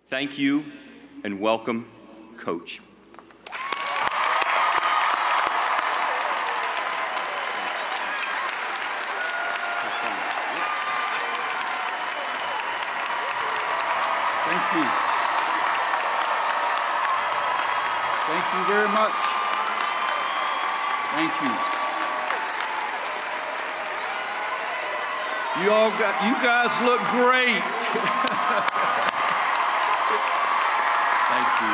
Thank you and welcome, Coach. Thank you. Thank you very much. Thank you. You guys look great. Thank you.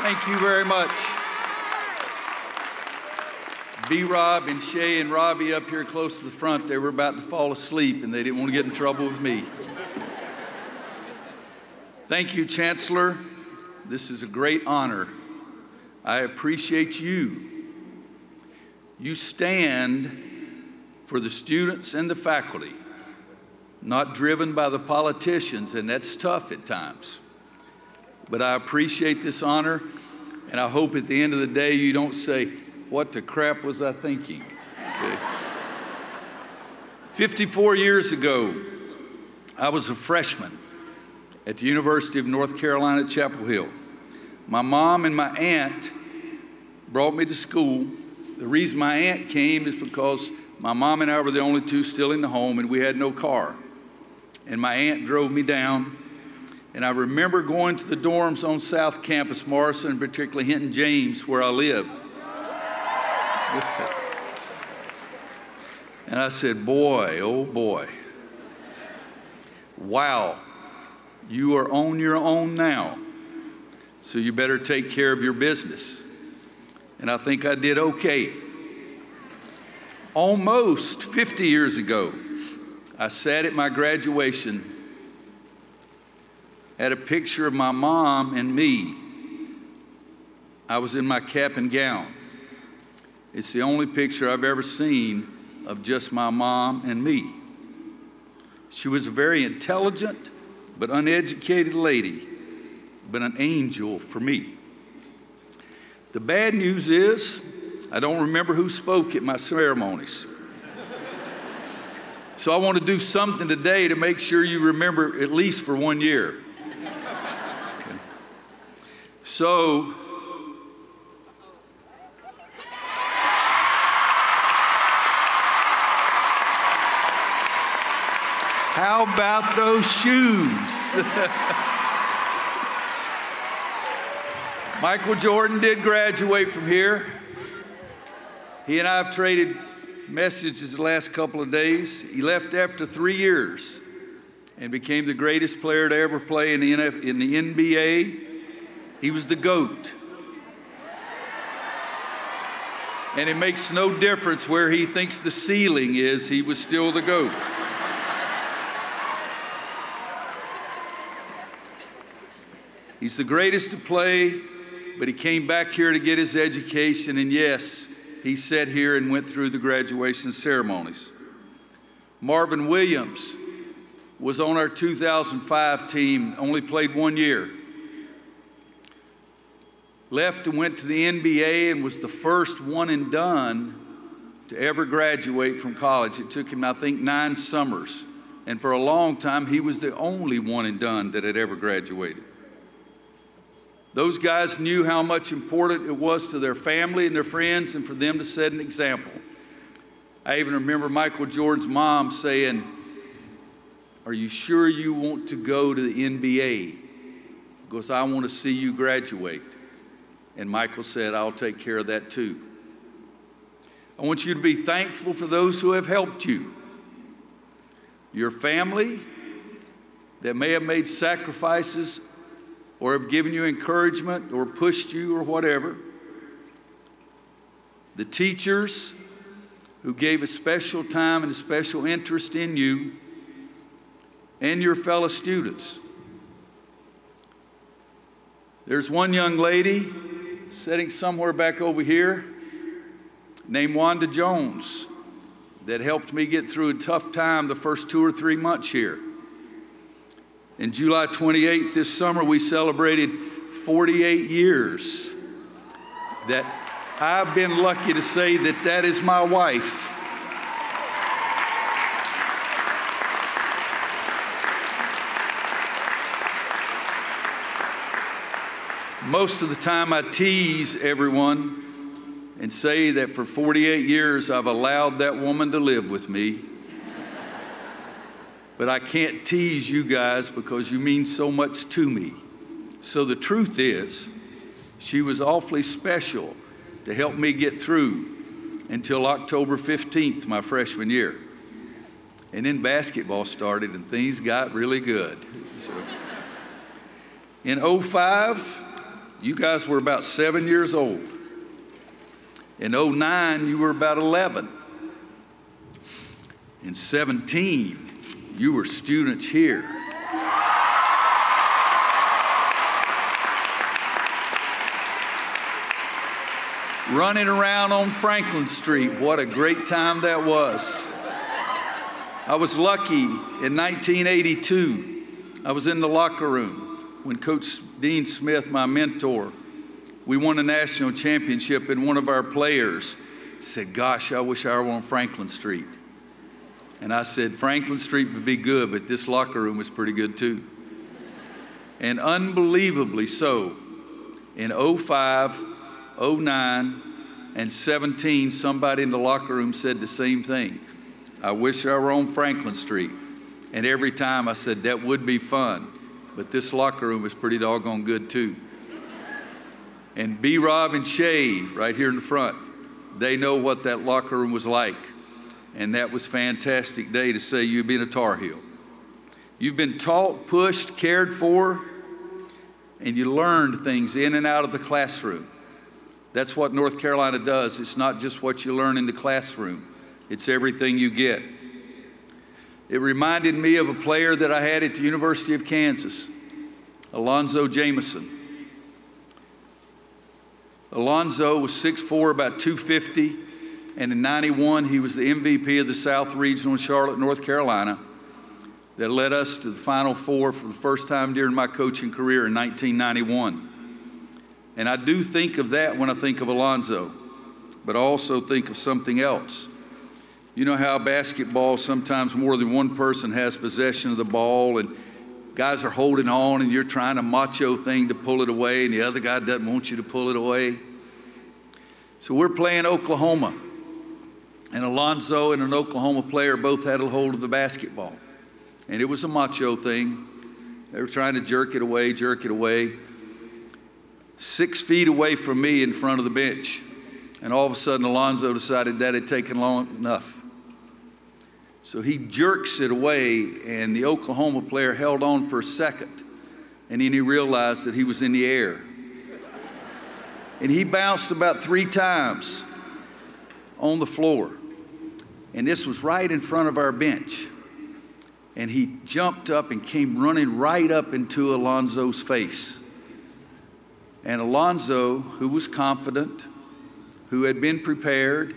Thank you very much. B-Rob and Shay and Robbie up here close to the front, they were about to fall asleep and they didn't want to get in trouble with me. Thank you, Chancellor. This is a great honor. I appreciate you. You stand for the students and the faculty, not driven by the politicians, and that's tough at times. But I appreciate this honor, and I hope at the end of the day you don't say, "What the crap was I thinking?" Okay. 54 years ago, I was a freshman at the University of North Carolina at Chapel Hill. My mom and my aunt brought me to school. The reason my aunt came is because my mom and I were the only two still in the home and we had no car. And my aunt drove me down. And I remember going to the dorms on South Campus, Morrison, and particularly Hinton James, where I lived. And I said, boy, oh boy, wow, you are on your own now, so you better take care of your business. And I think I did okay. Almost 50 years ago, I sat at my graduation at a picture of my mom and me. I was in my cap and gown. It's the only picture I've ever seen of just my mom and me. She was a very intelligent but uneducated lady, but an angel for me. The bad news is, I don't remember who spoke at my ceremonies. So I want to do something today to make sure you remember at least for 1 year. Okay. So, how about those shoes? Michael Jordan did graduate from here. He and I have traded messages the last couple of days. He left after 3 years and became the greatest player to ever play in the NBA. He was the GOAT. And it makes no difference where he thinks the ceiling is, he was still the GOAT. He's the greatest to play, but he came back here to get his education, and yes, he sat here and went through the graduation ceremonies. Marvin Williams was on our 2005 team, only played 1 year. Left and went to the NBA and was the first one and done to ever graduate from college. It took him, I think, 9 summers. And for a long time, he was the only one and done that had ever graduated. Those guys knew how much important it was to their family and their friends and for them to set an example. I even remember Michael Jordan's mom saying, "Are you sure you want to go to the NBA? Because I want to see you graduate." And Michael said, "I'll take care of that too." I want you to be thankful for those who have helped you. Your family that may have made sacrifices or have given you encouragement or pushed you or whatever. The teachers who gave a special time and a special interest in you, and your fellow students. There's one young lady sitting somewhere back over here named Wanda Jones that helped me get through a tough time the first 2 or 3 months here. In July 28th this summer, we celebrated 48 years that I've been lucky to say that that is my wife. Most of the time I tease everyone and say that for 48 years I've allowed that woman to live with me. But I can't tease you guys because you mean so much to me. So the truth is, she was awfully special to help me get through until October 15th, my freshman year. And then basketball started and things got really good. So, in 2005, you guys were about 7 years old. In 2009, you were about 11. In 2017, you were students here. Running around on Franklin Street, what a great time that was. I was lucky in 1982, I was in the locker room when Coach Dean Smith, my mentor, we won a national championship, and one of our players said, "Gosh, I wish I were on Franklin Street." And I said, "Franklin Street would be good, but this locker room was pretty good too." And unbelievably so, in 2005, 2009, and 2017, somebody in the locker room said the same thing. "I wish I were on Franklin Street." And every time I said, "That would be fun, but this locker room is pretty doggone good too." And B-Rob and Shay, right here in the front, they know what that locker room was like. And that was a fantastic day to say you've been a Tar Heel. You've been taught, pushed, cared for, and you learned things in and out of the classroom. That's what North Carolina does. It's not just what you learn in the classroom. It's everything you get. It reminded me of a player that I had at the University of Kansas, Alonzo Jameson. Alonzo was 6'4", about 250, and in '91 he was the MVP of the South Regional in Charlotte, North Carolina, that led us to the Final Four for the first time during my coaching career in 1991. And I do think of that when I think of Alonzo, but I also think of something else. You know how basketball, sometimes more than one person has possession of the ball, and guys are holding on and you're trying a macho thing to pull it away and the other guy doesn't want you to pull it away. So we're playing Oklahoma, and Alonzo and an Oklahoma player both had a hold of the basketball. And it was a macho thing. They were trying to jerk it away. 6 feet away from me in front of the bench. And all of a sudden Alonzo decided that had taken long enough. So he jerks it away, and the Oklahoma player held on for a second, and then he realized that he was in the air. And he bounced about 3 times on the floor. And this was right in front of our bench. And he jumped up and came running right up into Alonzo's face. And Alonzo, who was confident, who had been prepared,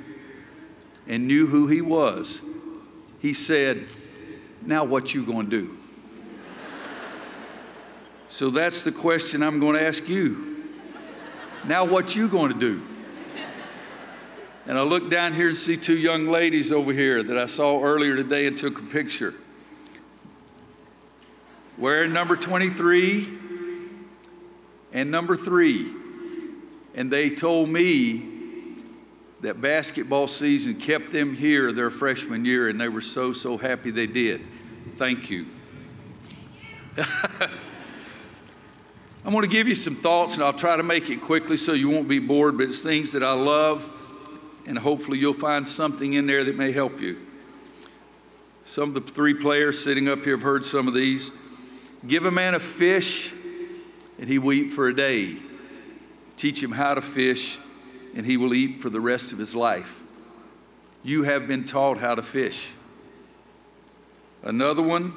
and knew who he was, he said, "Now what you gonna do?" So that's the question I'm gonna ask you. Now what you gonna do? And I look down here and see 2 young ladies over here that I saw earlier today and took a picture. Wearing number 23 and number 3. And they told me that basketball season kept them here their freshman year, and they were so, so happy they did. Thank you. I'm going to give you some thoughts, and I'll try to make it quickly so you won't be bored, but it's things that I love, and hopefully you'll find something in there that may help you. Some of the 3 players sitting up here have heard some of these. Give a man a fish, and he will eat for a day. Teach him how to fish, and he will eat for the rest of his life. You have been taught how to fish. Another one,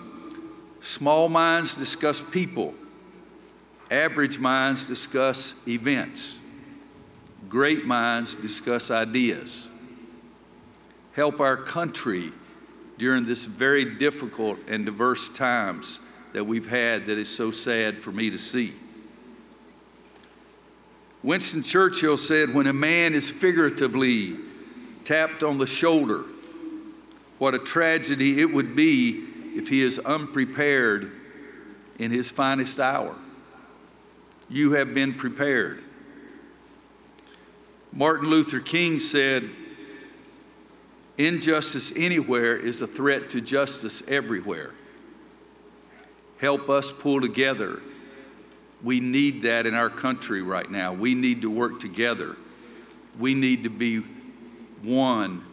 small minds discuss people. Average minds discuss events. Great minds discuss ideas. Help our country during this very difficult and diverse times that we've had that is so sad for me to see. Winston Churchill said, when a man is figuratively tapped on the shoulder, what a tragedy it would be if he is unprepared in his finest hour. you have been prepared. Martin Luther King said, injustice anywhere is a threat to justice everywhere. Help us pull together. We need that in our country right now. We need to work together. We need to be one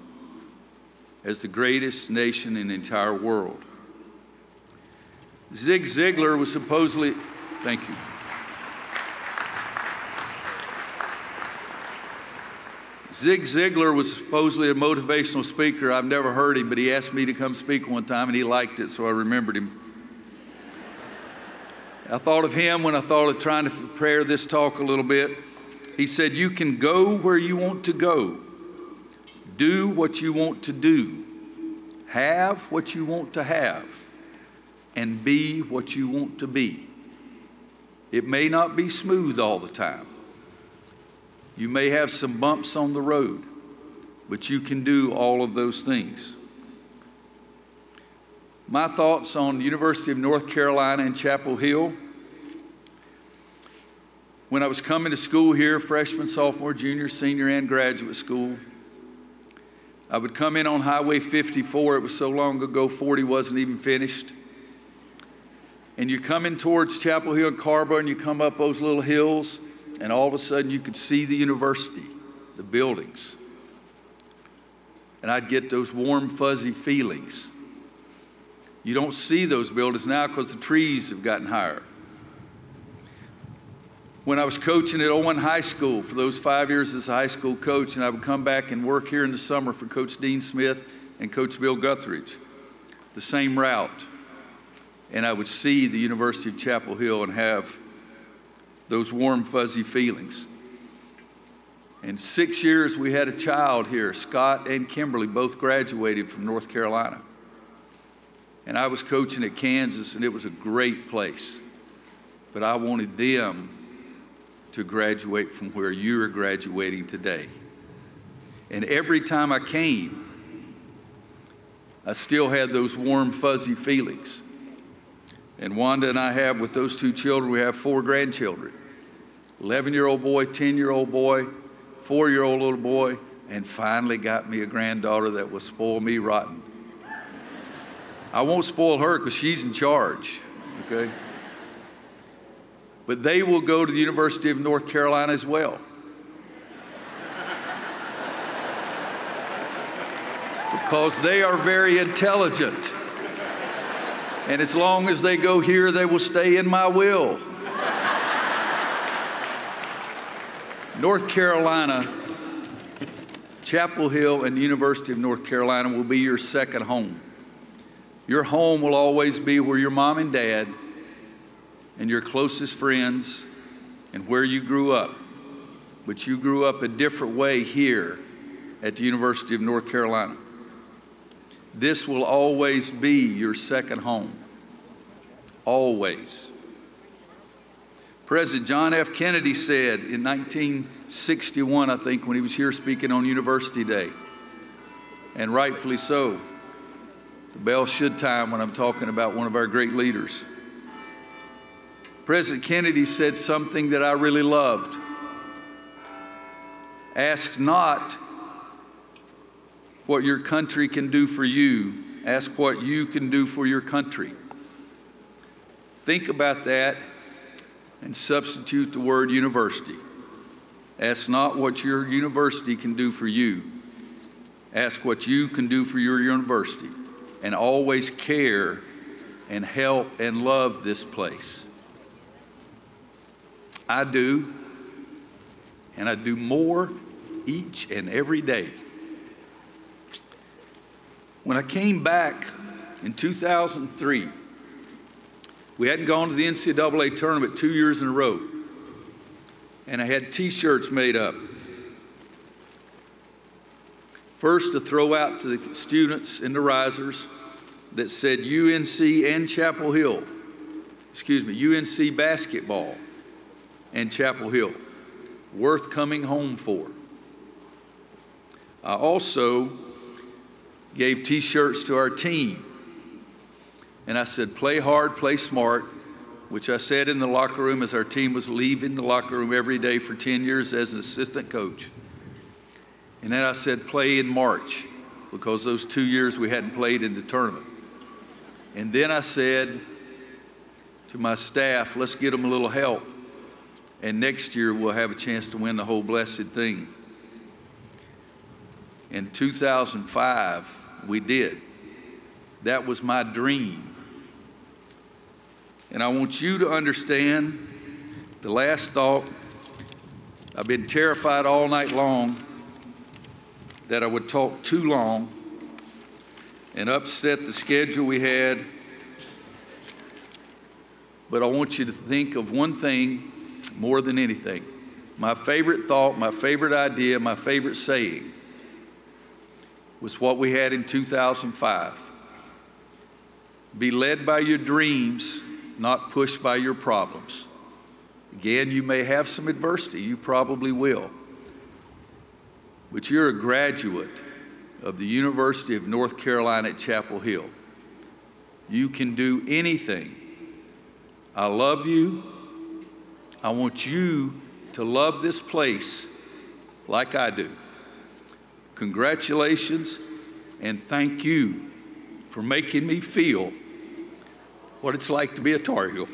as the greatest nation in the entire world. Zig Ziglar was supposedly, thank you. Zig Ziglar was supposedly a motivational speaker. I've never heard him, but he asked me to come speak one time, and he liked it, so I remembered him. I thought of him when I thought of trying to prepare this talk a little bit. He said, you can go where you want to go, do what you want to do, have what you want to have, and be what you want to be. It may not be smooth all the time. You may have some bumps on the road, but you can do all of those things. My thoughts on the University of North Carolina in Chapel Hill. When I was coming to school here, freshman, sophomore, junior, senior, and graduate school, I would come in on Highway 54. It was so long ago, 40 wasn't even finished. And you're coming towards Chapel Hill and Carver, and you come up those little hills, and all of a sudden you could see the university, the buildings. And I'd get those warm, fuzzy feelings. You don't see those buildings now because the trees have gotten higher. When I was coaching at Owen High School for those 5 years as a high school coach, and I would come back and work here in the summer for Coach Dean Smith and Coach Bill Guthridge, the same route. And I would see the University of Chapel Hill and have those warm, fuzzy feelings. In 6 years, we had a child here, Scott and Kimberly, both graduated from North Carolina. And I was coaching at Kansas, and it was a great place. But I wanted them to graduate from where you're graduating today. And every time I came, I still had those warm, fuzzy feelings. And Wanda and I have, with those two children, we have 4 grandchildren. 11-year-old boy, 10-year-old boy, 4-year-old little boy, and finally got me a granddaughter that will spoil me rotten. I won't spoil her because she's in charge, okay? But they will go to the University of North Carolina as well. Because they are very intelligent. And as long as they go here, they will stay in my will. North Carolina, Chapel Hill, and the University of North Carolina will be your second home. Your home will always be where your mom and dad and your closest friends and where you grew up. But you grew up a different way here at the University of North Carolina. This will always be your second home. Always. President John F. Kennedy said in 1961, I think, when he was here speaking on University Day, and rightfully so, the bell should chime when I'm talking about one of our great leaders. President Kennedy said something that I really loved. Ask not what your country can do for you. Ask what you can do for your country. Think about that and substitute the word university. Ask not what your university can do for you. Ask what you can do for your university. And always care and help and love this place. I do, and I do more each and every day. When I came back in 2003, we hadn't gone to the NCAA tournament 2 years in a row, and I had T-shirts made up. First, to throw out to the students and the risers that said UNC and Chapel Hill, UNC basketball and Chapel Hill, worth coming home for. I also gave T-shirts to our team. And I said, play hard, play smart, which I said in the locker room as our team was leaving the locker room every day for 10 years as an assistant coach. And then I said, play in March, because those 2 years we hadn't played in the tournament. And then I said to my staff, let's get them a little help, and next year we'll have a chance to win the whole blessed thing. In 2005, we did. That was my dream. And I want you to understand the last thought. I've been terrified all night long that I would talk too long and upset the schedule we had. But I want you to think of one thing more than anything. My favorite thought, my favorite idea, my favorite saying was what we had in 2005. Be led by your dreams, not pushed by your problems. Again, you may have some adversity, you probably will. But you're a graduate of the University of North Carolina at Chapel Hill. You can do anything. I love you. I want you to love this place like I do. Congratulations, and thank you for making me feel what it's like to be a Tar Heel.